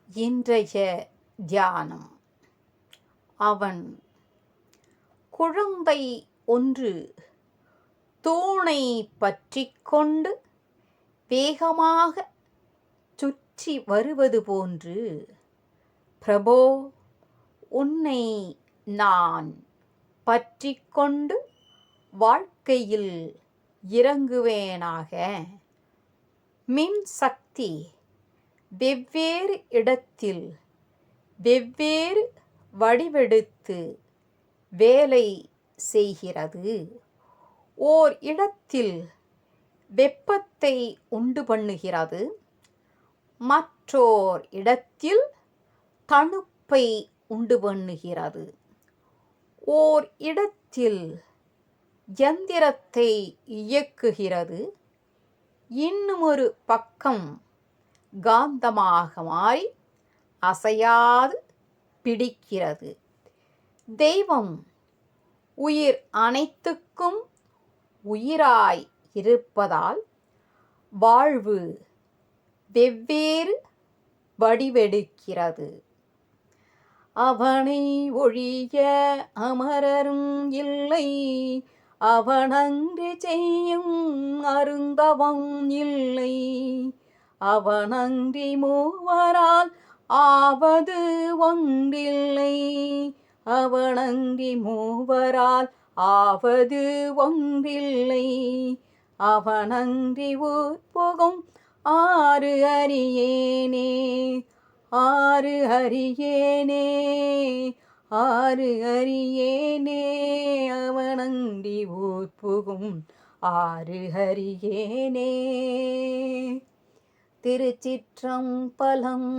இன்றைய தியானம். அவன் குழந்தை ஒன்று தூணை பற்றிக்கொண்டு வேகமாக சுற்றி வருவது போன்று, பிரபோ, உன்னை நான் பற்றிக்கொண்டு வாழ்க்கையில் இறங்குவேனாக. மின்சக்தி வெவ்வேறு இடத்தில் வெவ்வேறு வடிவெடுத்து வேலை செய்கிறது. ஓர் இடத்தில் வெப்பத்தை உண்டு பண்ணுகிறது, மற்றோர் இடத்தில் தணுப்பை உண்டு பண்ணுகிறது. ஓர் இடத்தில் இயந்திரத்தை இயக்குகிறது, இன்னுமொரு பக்கம் காந்தமாக மாறி அசையாது பிடிக்கிறது. தெய்வம் உயிர் அனைத்துக்கும் உயிராய் இருப்பதால் வாழ்வு வெவ்வேறு வடிவெடுக்கிறது. அவனை ஒழிய அமரரும் இல்லை, அவனன்றி செய்யும் அருந்தவம் இல்லை. அவனன்றி மூவரால் ஆவது ஒன்றில்லை, அவனன்றி மூவரால் ஆவது ஒன்றில்லை. அவனன்றி உட்புகும் ஆறு அறியேனே, ஆறு அறியேனே, ஆறு அறியேனே. அவனன்றி உட்புகும் ஆறு அறியேனே. திருச்சிற்றம்பலம்.